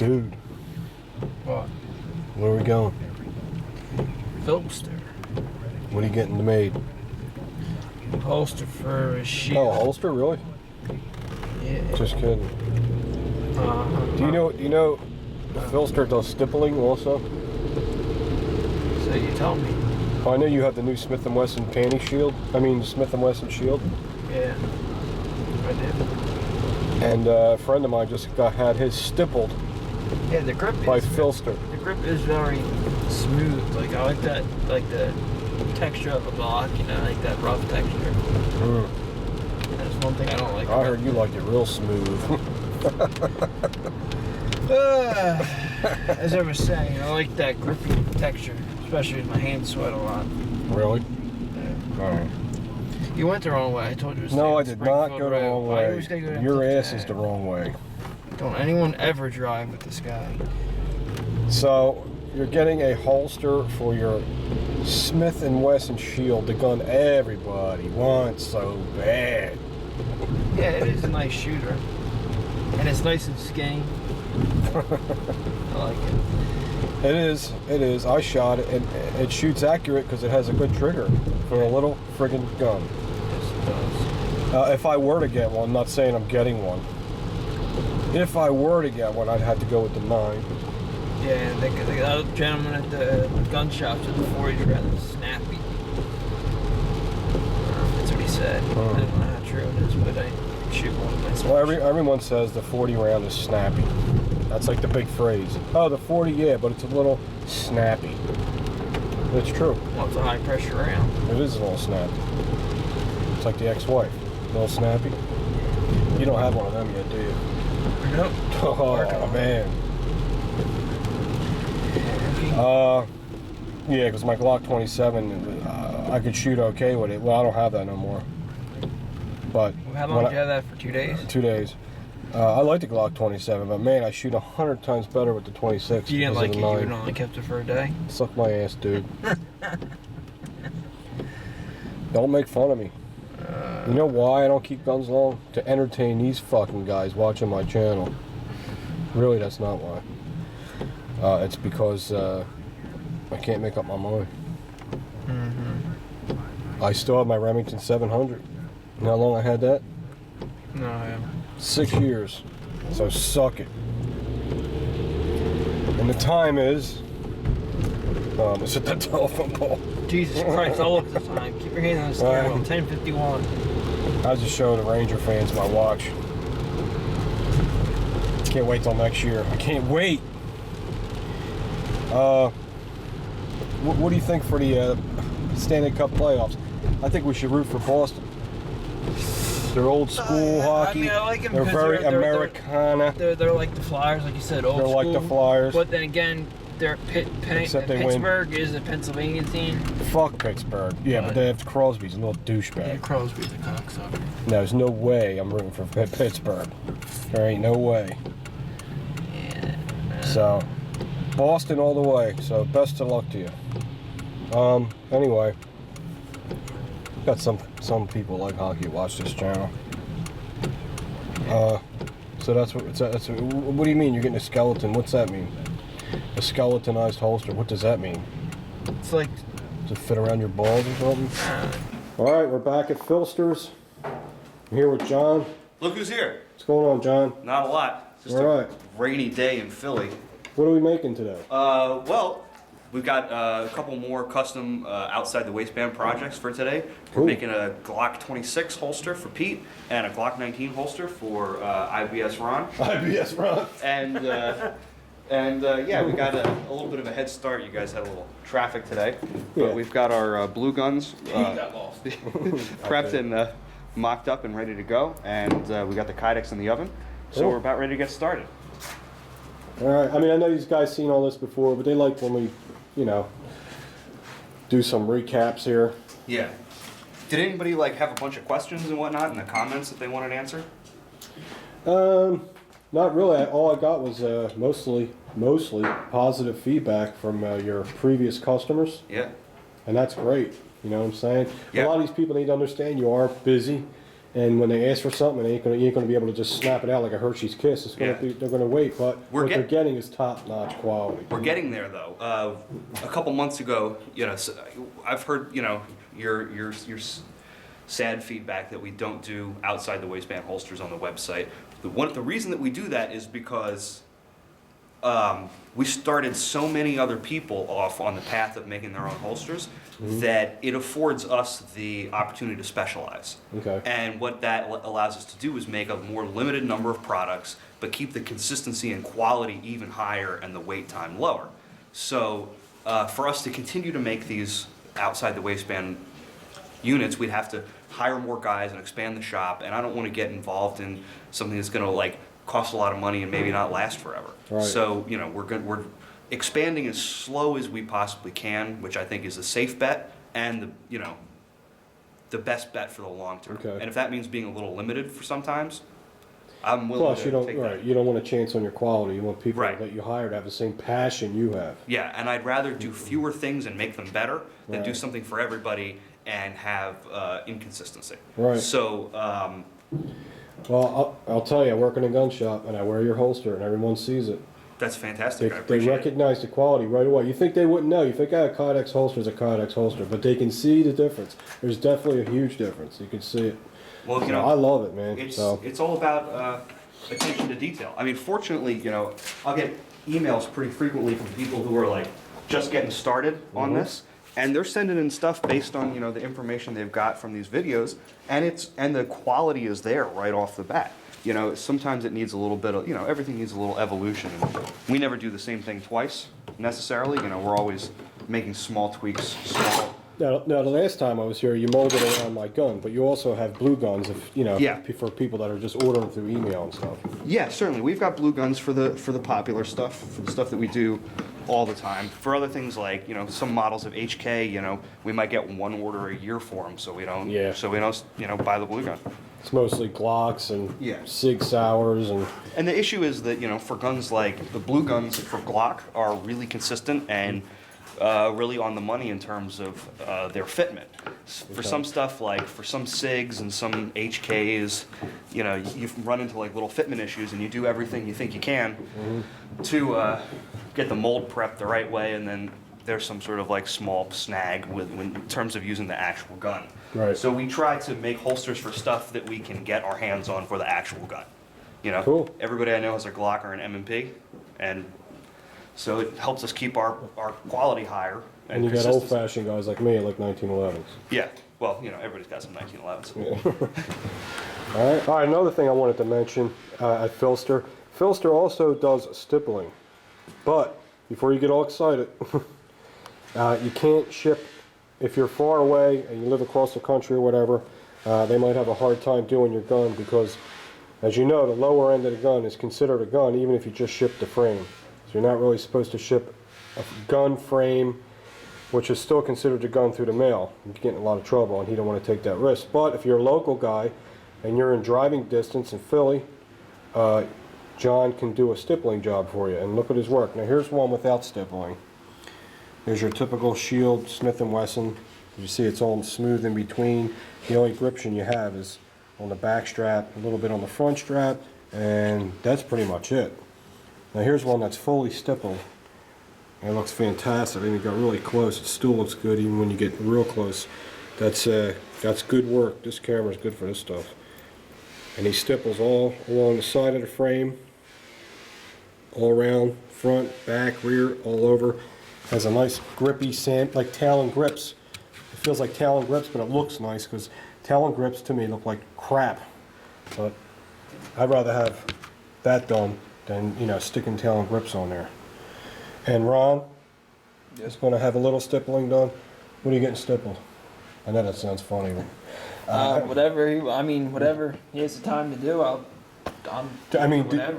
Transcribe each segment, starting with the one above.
Dude. What? Where are we going? PHLster. What are you getting made? Holster for a shield. Oh, holster, really? Yeah. Just kidding. Do you know the PHLster does stippling also? So you tell me. Oh, I know you have the new Smith & Wesson panty shield. I mean, Smith & Wesson shield. Yeah. I did. And a friend of mine just had his stippled. Yeah, the grip by is PHLster. The grip is very smooth. Like I like that, like the texture of the Glock. You know, like that rough texture. That's one thing I don't like. I heard you liked it real smooth. As I was saying, I like that grippy texture, especially as my hands sweat a lot. Really? Yeah. Alright. You went the wrong way. I told you to stay No, I on did not go the wrong Why way. you always gotta go down Your to ass is the wrong way. Don't anyone ever drive with this guy. So, you're getting a holster for your Smith & Wesson shield, the gun everybody wants so bad. Yeah, it is a nice shooter. And it's nice and skinny. I like it. It is. I shot it, and it shoots accurate because it has a good trigger for a little friggin' gun. Yes, it does. If I were to get one, not saying I'm getting one. If I were to get one, I'd have to go with the 9. Yeah, the other gentleman at the gun shop said the 40 is rather snappy. That's what he said. I don't know how true it is, but I shoot one myself. Well, everyone says the 40 round is snappy. That's like the big phrase. Oh, the 40, yeah, but it's a little snappy. It's true. Well, it's a high pressure round. It is a little snappy. It's like the ex-wife. A little snappy. You don't have one of them yet, do you? Nope. Oh, man. Yeah, because my Glock 27, I could shoot okay with it. Well, I don't have that no more. But How long did you have that for? 2 days? 2 days. I like the Glock 27, but man, I shoot 100 times better with the 26. You didn't like it, you nine. would only kept it for a day? Suck my ass, dude. Don't make fun of me. You know why I don't keep guns long? To entertain these fucking guys watching my channel. Really, that's not why. It's because I can't make up my mind. I still have my Remington 700. You know how long I had that? No, I haven't. 6 years. So suck it. And the time is... it's at that telephone pole. Jesus Christ, I'll look this time. Keep your hand on the steering wheel. 10:51. I just show the Ranger fans my watch. Can't wait till next year. I can't wait. What do you think for the Stanley Cup playoffs? I think we should root for Boston. They're old school hockey. I mean, I like them. They're very Americana. They're like the Flyers, like you said, old school. They're like the Flyers. But then again, Pittsburgh is a Pennsylvania team. Fuck Pittsburgh. Yeah, but they have Crosby's a little douchebag. Yeah, Crosby's a cocksucker. There's no way I'm rooting for Pittsburgh. There ain't no way. Yeah. So, Boston all the way. So, best of luck to you. Anyway, got some people like hockey watch this channel. So that's what what do you mean you're getting a skeleton? What's that mean? A skeletonized holster. What does that mean? It's like, does it fit around your balls or something? All right, we're back at PHLster's. I'm here with John. Look who's here. What's going on, John? Not a lot. Just all right. A rainy day in Philly. What are we making today? Well, we've got a couple more custom outside the waistband projects for today. We're making a Glock 26 holster for Pete and a Glock 19 holster for IBS Ron. IBS Ron. And yeah, we got a little bit of a head start. You guys had a little traffic today, but we've got our blue guns prepped and mocked up and ready to go, and we got the Kydex in the oven, so we're about ready to get started. All right. I mean, I know these guys seen all this before, but they like when we, you know, do some recaps here. Yeah. Did anybody like have a bunch of questions and whatnot in the comments that they wanted answered? Not really. All I got was mostly positive feedback from your previous customers. Yeah. And that's great. You know what I'm saying? Yeah. A lot of these people need to understand you are busy And when they ask for something, you ain't gonna be able to just snap it out like a Hershey's Kiss. It's gonna they're gonna wait, but what they're getting is top-notch quality. We're getting there though. A couple months ago, I've heard your sad feedback that we don't do outside the waistband holsters on the website. The reason that we do that is because we started so many other people off on the path of making their own holsters that it affords us the opportunity to specialize. Okay. And what that allows us to do is make a more limited number of products, but keep the consistency and quality even higher and the wait time lower. So for us to continue to make these outside the waistband units, we'd have to hire more guys and expand the shop, and I don't want to get involved in something that's going to cost a lot of money and maybe not last forever. Right. So we're expanding as slow as we possibly can, which I think is a safe bet and the best bet for the long term. Okay. And if that means being a little limited for sometimes, I'm willing to take that. You don't want to chance on your quality. You want people Right. that you hire to have the same passion you have. Yeah, and I'd rather do fewer things and make them better than do Right. something for everybody and have inconsistency. Right. So, Well, I'll tell you, I work in a gun shop and I wear your holster and everyone sees it. that's fantastic. I They appreciate it. recognize the quality right away. You think they wouldn't know. You think, a Kydex holster is a Kydex holster, but they can see the difference. There's definitely a huge difference. You can see it. Well, So I love it, man. It's all about attention to detail. I mean, fortunately, I'll get emails pretty frequently from people who are just getting started on this, and they're sending in stuff based on the information they've got from these videos, and the quality is there right off the bat. Sometimes it needs a little bit of everything needs a little evolution. And we never do the same thing twice necessarily. We're always making small tweaks, Now, the last time I was here, you molded around my gun, but you also have blue guns, for people that are just ordering through email and stuff. Yeah, certainly. We've got blue guns for the popular stuff, for the stuff that we do all the time. For other things like some models of HK, we might get one order a year for them, so we don't buy the blue gun. It's mostly Glocks and Yeah. Sig Sauers and. And the issue is that for guns like the blue guns for Glock are really consistent and really on the money in terms of their fitment. For some stuff, for some SIGs and some HKs, you run into little fitment issues, and you do everything you think you can to get the mold prepped the right way, and then there's some sort of small snag in terms of using the actual gun. Right. So we try to make holsters for stuff that we can get our hands on for the actual gun. Cool. Everybody I know has a Glock or an M&P, and so it helps us keep our quality higher. And you got consistency. old-fashioned guys like me, like 1911s. Yeah, well, everybody's got some 1911s. Yeah. All right, another thing I wanted to mention at PHLster. PHLster also does stippling. But, before you get all excited, you can't ship, if you're far away and you live across the country or whatever, they might have a hard time doing your gun because, as you know, the lower end of the gun is considered a gun even if you just ship the frame. So you're not really supposed to ship a gun frame, which is still considered a gun, through the mail. You get in a lot of trouble, and he don't want to take that risk. But if you're a local guy and you're in driving distance in Philly, John can do a stippling job for you. And look at his work. Now here's one without stippling. There's your typical Shield Smith & Wesson. You see it's all smooth in between. The only gription you have is on the back strap, a little bit on the front strap, and that's pretty much it. Now here's one that's fully stippled. It looks fantastic. I mean, it got really close. It still looks good even when you get real close. That's good work. This camera's good for this stuff. And he stipples all along the side of the frame, all around, front, back, rear, all over. Has a nice grippy sand, like Talon grips. It feels like Talon grips, but it looks nice because Talon grips to me look like crap. But I'd rather have that done than sticking Talon grips on there. And Ron is going to have a little stippling done. What are you getting stippled? I know that sounds funny, but whatever he has the time to do,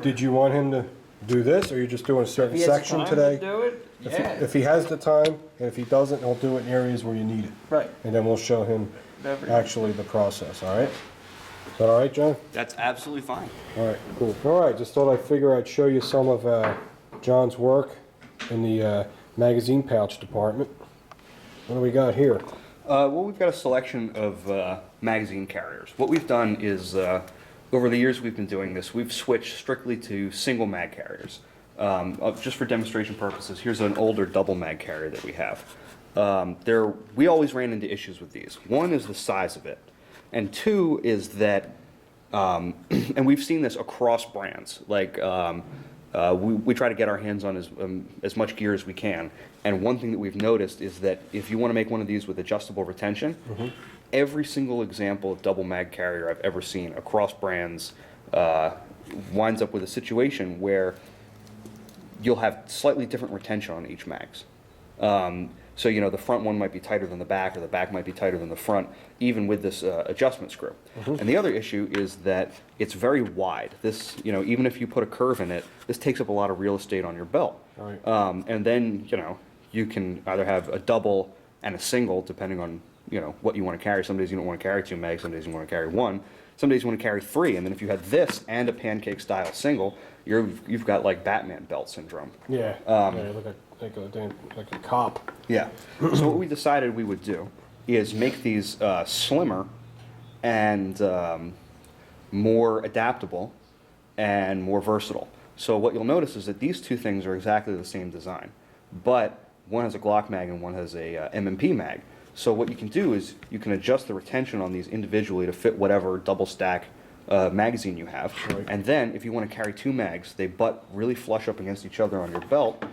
did you want him to do this, or are you just doing a certain if he has section the time today? to do it, yeah. If he has the time, and if he doesn't, he'll do it in areas where you need it. Right. And then we'll show him Whatever. actually the process, all right? Is that all right, John? That's absolutely fine. All right, cool. All right, just thought I'd figure I'd show you some of John's work in the magazine pouch department. What do we got here? Well, we've got a selection of magazine carriers. What we've done is, over the years we've been doing this, we've switched strictly to single mag carriers. Just for demonstration purposes, here's an older double mag carrier that we have. We always ran into issues with these. One is the size of it, and two is that, and we've seen this across brands, like we try to get our hands on as much gear as we can. And one thing that we've noticed is that if you want to make one of these with adjustable retention, every single example of double mag carrier I've ever seen across brands winds up with a situation where you'll have slightly different retention on each mags. So, you know, the front one might be tighter than the back, or the back might be tighter than the front, even with this adjustment screw. And the other issue is that it's very wide. This, you know, even if you put a curve in it, this takes up a lot of real estate on your belt. Right. And then, you know, you can either have a double and a single, depending on, you know, what you want to carry. Some days you don't want to carry 2 mags, some days you want to carry 1. Some days you want to carry 3, and then if you had this and a pancake style single, you've got like Batman belt syndrome. Yeah. Like a cop. Yeah. So what we decided we would do is make these slimmer and more adaptable and more versatile. So what you'll notice is that these two things are exactly the same design, but one has a Glock mag and one has a M&P mag. So what you can do is you can adjust the retention on these individually to fit whatever double stack magazine you have. Right. And then if you want to carry 2 mags, they butt really flush up against each other on your belt,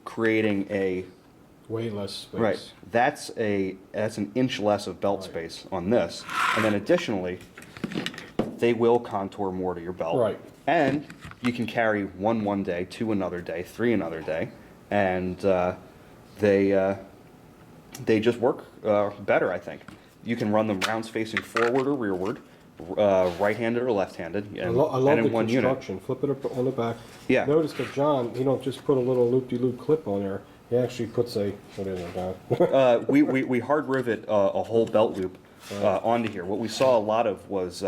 creating a Way less space. right. That's an inch less of belt Right. space on this, and then additionally, they will contour more to your belt. Right. And you can carry 1 one day, 2 another day, 3 another day, and they just work better, I think. You can run them rounds facing forward or rearward, right-handed or left-handed, I and, love and in the one unit. construction. Flip it up on the back. Yeah. Notice that John, he don't just put a little loop-de-loop clip on there. He actually puts a, what is it, John? We hard rivet a whole belt loop onto here. What we saw a lot of was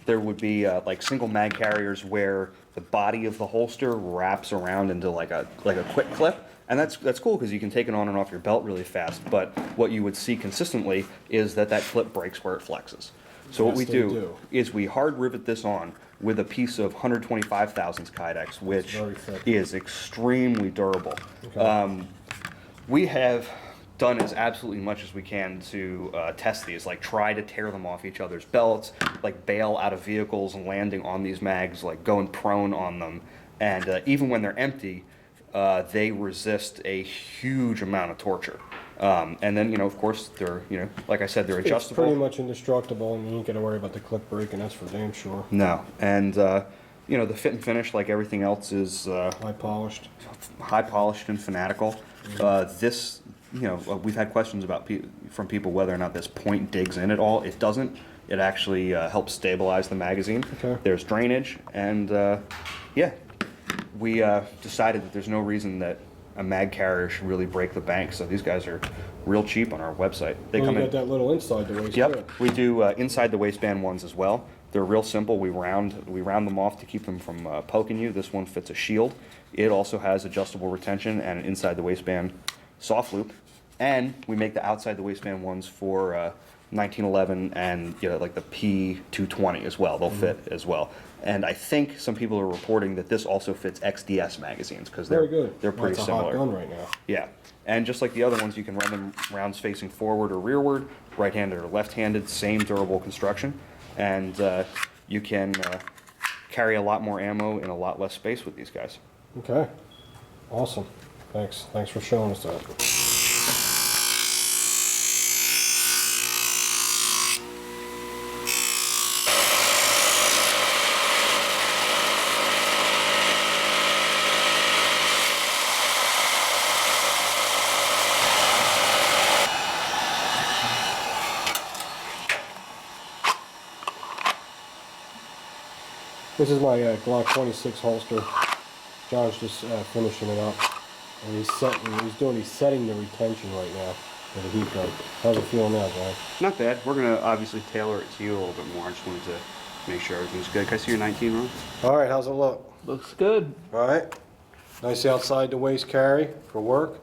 there would be like single mag carriers where the body of the holster wraps around into like a quick clip, and that's cool because you can take it on and off your belt really fast. But what you would see consistently is that clip breaks where it flexes. So what Yes, we they do do. is we hard rivet this on with a piece of 125 thousandths Kydex, which very thick. is extremely durable. Okay. We have done as absolutely much as we can to test these, like try to tear them off each other's belts, like bail out of vehicles and landing on these mags, like going prone on them. And even when they're empty, they resist a huge amount of torture. And then, you know, of course, they're, you know, like I said, they're It's adjustable. pretty much indestructible, and you ain't got to worry about the clip breaking, that's for damn sure. No. And, you know, the fit and finish, like everything else, is High polished. high polished and fanatical. This, you know, we've had questions about from people whether or not this point digs in at all. It doesn't. It actually helps stabilize the magazine. Okay. There's drainage, and yeah, we decided that there's no reason that a mag carrier should really break the bank. So these guys are real cheap on our website. They Well, come you in. got that little inside the waist. Yep, too. we do inside the waistband ones as well. They're real simple. We round them off to keep them from poking you. This one fits a shield. It also has adjustable retention and an inside the waistband soft loop. And we make the outside the waistband ones for 1911 and, you know, like the P220 as well. They'll fit as well. And I think some people are reporting that this also fits XDS magazines because Very good. they're pretty That's similar. a hot gun right now. Yeah, and just like the other ones, you can run them rounds facing forward or rearward, right-handed or left-handed, same durable construction, and you can carry a lot more ammo in a lot less space with these guys. Okay. Awesome. Thanks. Thanks for showing us that. This is my Glock 26 holster. John's just finishing it up, and he's setting the retention right now for the heat gun. How's it feeling now, John? Not bad. We're going to obviously tailor it to you a little bit more. I just wanted to make sure everything's good. Can I see your 19, Ron? All right, how's it look? Looks good. All right, nice outside the waist carry for work.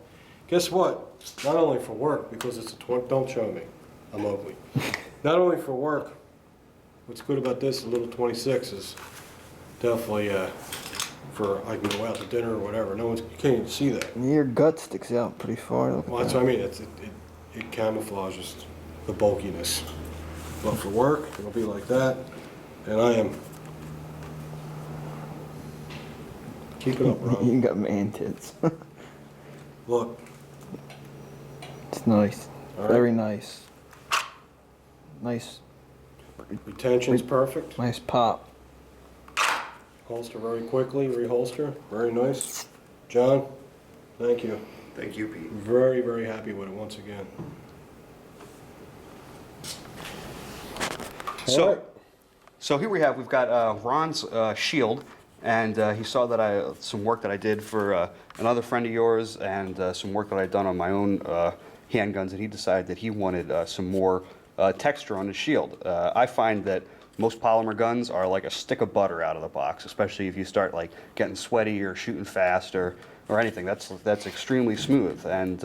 Guess what? not only for work, because it's a 20, don't show me, I'm ugly. Not only for work, what's good about this, a little 26 is definitely for, I can go out to dinner or whatever. No one's, you can't even see that. Your gut sticks out pretty far. Well, that's what I mean, it camouflages the bulkiness. But for work, it'll be like that, and I am. Keep it up, Ron. You got man tits. Look. It's nice. All right. Very nice. Nice. Retention's perfect. Nice pop. Holster very quickly, reholster, very nice. John, thank you. Thank you, Pete. Very, very happy with it once again. All right. So here we've got Ron's shield, and he saw that some work that I did for another friend of yours, and some work that I'd done on my own handguns, and he decided that he wanted some more texture on his shield. I find that most polymer guns are like a stick of butter out of the box, especially if you start like getting sweaty or shooting fast or anything. That's extremely smooth, and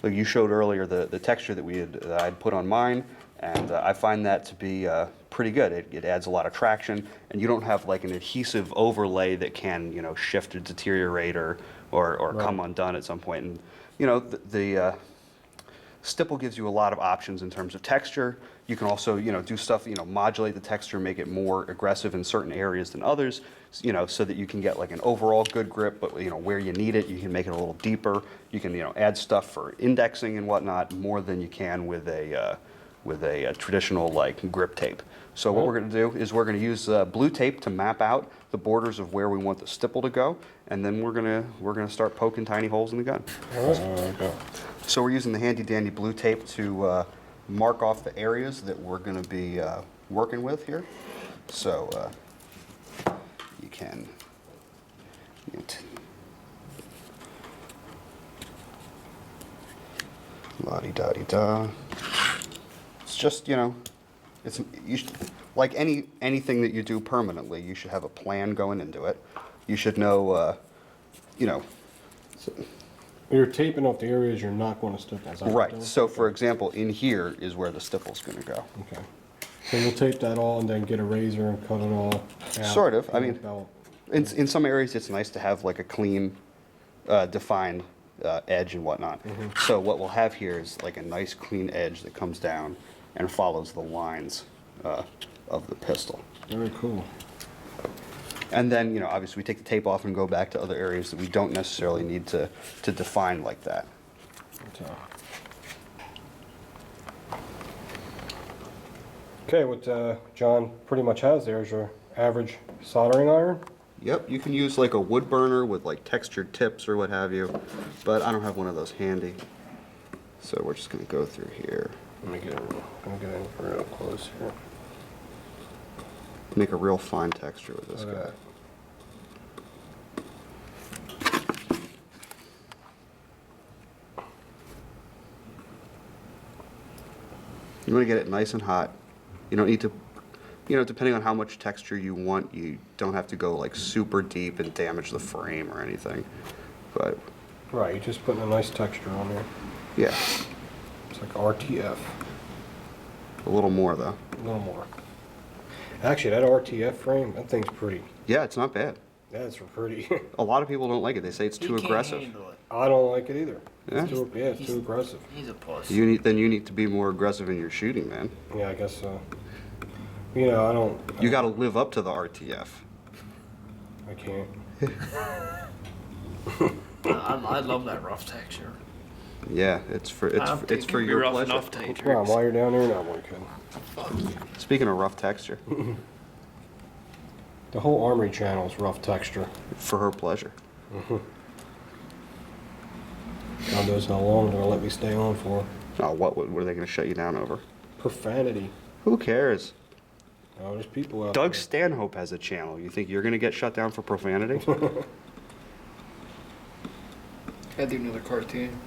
like you showed earlier, the texture that I'd put on mine. And I find that to be pretty good. It adds a lot of traction, and you don't have like an adhesive overlay that can, you know, shift or deteriorate or Right. come undone at some point. And you know, the stipple gives you a lot of options in terms of texture. You can also, you know, do stuff, you know, modulate the texture, make it more aggressive in certain areas than others, you know, so that you can get like an overall good grip, but you know, where you need it, you can make it a little deeper. You can, you know, add stuff for indexing and whatnot more than you can with a traditional like grip tape. So what we're going to do is we're going to use blue tape to map out the borders of where we want the stipple to go, and then we're going to start poking tiny holes in the gun. All right. Go. So we're using the handy dandy blue tape to mark off the areas that we're going to be working with here. So you can. La-di-da-di-da. It's just, you know, like anything that you do permanently, you should have a plan going into it. You should know, you know. You're taping off the areas you're not going to stipple. Is that what you're Right. doing? So, for example, in here is where the stipple's going to go. Okay. So you'll tape that all and then get a razor and cut it all out. Sort of. I in the mean, belt. in some areas, it's nice to have like a clean, defined edge and whatnot. So what we'll have here is like a nice clean edge that comes down and follows the lines of the pistol. Very cool. And then, you know, obviously we take the tape off and go back to other areas that we don't necessarily need to define like that. Okay, what John pretty much has there is your average soldering iron. Yep, you can use like a wood burner with like textured tips or what have you, but I don't have one of those handy. So we're just gonna go through here. Let me get in real close here. Make a real fine texture with this guy. You want to get it nice and hot. You don't need to, you know, depending on how much texture you want, you don't have to go like super deep and damage the frame or anything. But Right, you're just putting a nice texture on there. yeah, It's like RTF. a little more though. A little more. Actually, that RTF frame, that thing's pretty. Yeah, it's not bad. That's pretty. A lot of people don't like it. They say it's too aggressive. I don't like it either. Yeah? It's too aggressive. He's a puss. You need to be more aggressive in your shooting, man. Yeah, I guess so. You know, I don't. You got to live up to the RTF. I can't. I love that rough texture. Yeah, it's for your rough pleasure. enough Come on, texture. while you're down there, not one kid. Speaking of rough texture, The whole Armory channel is rough texture. for her pleasure. God knows how long they're gonna let me stay on for. Oh, what are they going to shut you down over? Profanity. Who cares? Oh, there's people out Doug there. Stanhope has a channel. You think you're going to get shut down for profanity? Gotta do another cartoon.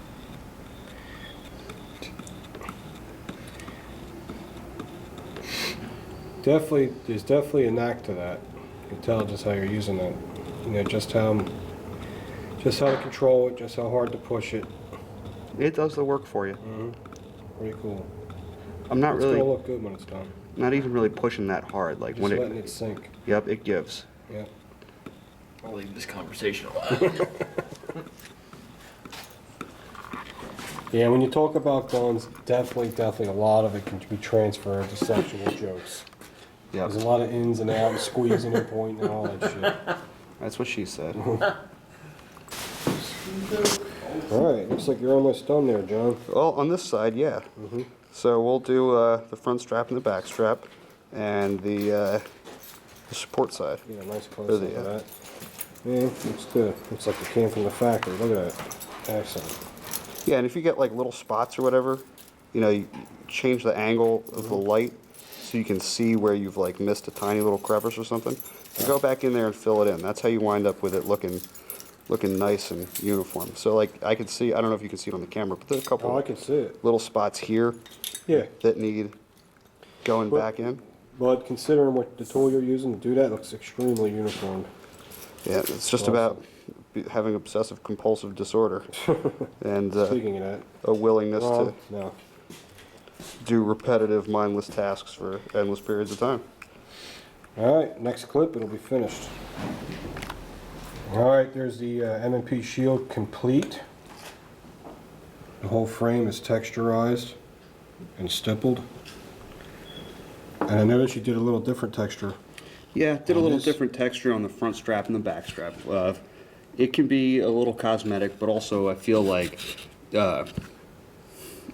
There's definitely a knack to that. You can tell just how you're using it. You know, just how to control it, just how hard to push it. It does the work for you. Pretty cool. I'm not It's really, gonna look good when it's done. not even really pushing that hard. Like Just when letting it sink. Yep, it gives. Yep. I'll leave this conversation alone. Yeah, when you talk about guns, definitely a lot of it can be transferred to sexual jokes. Yep. There's a lot of ins and outs, squeezing and pointing and all that shit. That's what she said. Alright, looks like you're almost done there, John. Well, on this side, yeah. So we'll do the front strap and the back strap, and the support side. Yeah, nice Or close up the, of that. Yeah, looks good. Looks like it came from the factory. Look at that. Excellent. Yeah, and if you get like little spots or whatever, you know, you change the angle of the light so you can see where you've like missed a tiny little crevice or something. You go back in there and fill it in. That's how you wind up with it looking nice and uniform. So like I can see, I don't know if you can see it on the camera, but there's a couple Oh, I can see it. little spots here Yeah. that need going But- back in. But considering what the tool you're using to do that, it looks extremely uniform. Yeah, it's just Awesome. about having obsessive compulsive disorder and Speaking of that, a willingness to no. do repetitive mindless tasks for endless periods of time. Alright, next clip, it'll be finished. Alright, there's the M&P Shield complete. The whole frame is texturized and stippled. And I noticed you did a little different texture. Yeah, did a On little this? different texture on the front strap and the back strap. It can be a little cosmetic, but also I feel like, you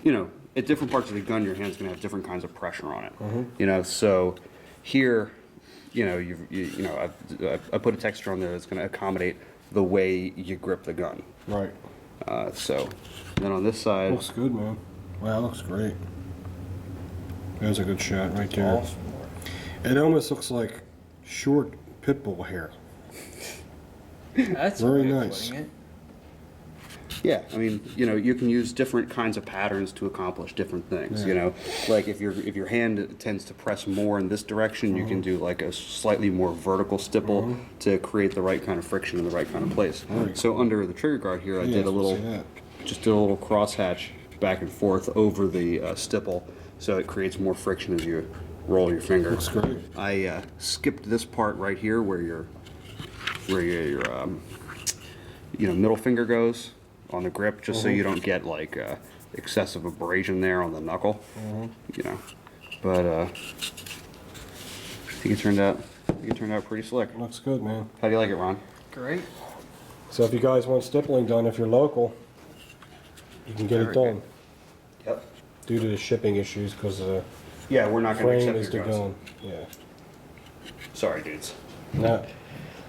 know, at different parts of the gun, your hand's gonna have different kinds of pressure on it. You know, so here, you know, I put a texture on there that's gonna accommodate the way you grip the gun. Right. So then on this side, Looks good, man. Wow, looks great. There's a good shot right there. It almost looks like short pit bull hair. That's Very a way of nice. putting it. yeah, I mean, you know, you can use different kinds of patterns to accomplish different things. You know, like if your hand tends to press more in this direction, you can do like a slightly more vertical stipple to create the right kind of friction in the right kind of place. Right. So under the trigger guard here, I Yeah, did a I was little, gonna say that. just did a little crosshatch back and forth over the stipple, so it creates more friction as you roll your finger. Looks great. I skipped this part right here where your you know, middle finger goes on the grip, just so you don't get like excessive abrasion there on the knuckle. You know, but I think it turned out pretty slick. Looks good, man. How do you like it, Ron? Great. So if you guys want stippling done, if you're local, you can get it Very done. Yep. Due to the shipping issues, because the Yeah, we're not going to frame accept is the your guns. gun. Yeah. Sorry, dudes. No.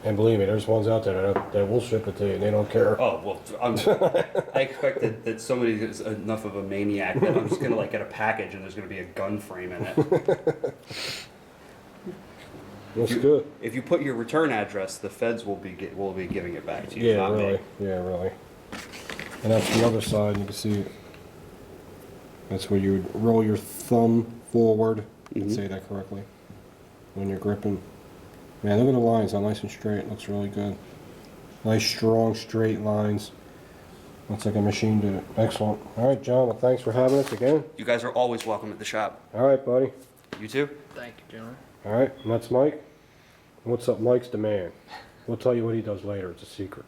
And believe me, there's ones out there that will ship it to you, and they don't care. Oh well, I expect that somebody is enough of a maniac that I'm just gonna like get a package and there's gonna be a gun frame in it. Looks good. If you put your return address, the feds will be giving it back to you. Yeah, not me. really. Yeah, really. And that's the other side. You can see that's where you would roll your thumb forward. Let's say that correctly. When you're gripping. Man, look at the lines. How nice and straight. Looks really good. Nice, strong, straight lines. Looks like a machine did it. Excellent. All right, John. Well, thanks for having us again. You guys are always welcome at the shop. All right, buddy. You too. Thank you, John. All right, and that's Mike. What's up? Mike's the man. We'll tell you what he does later. It's a secret.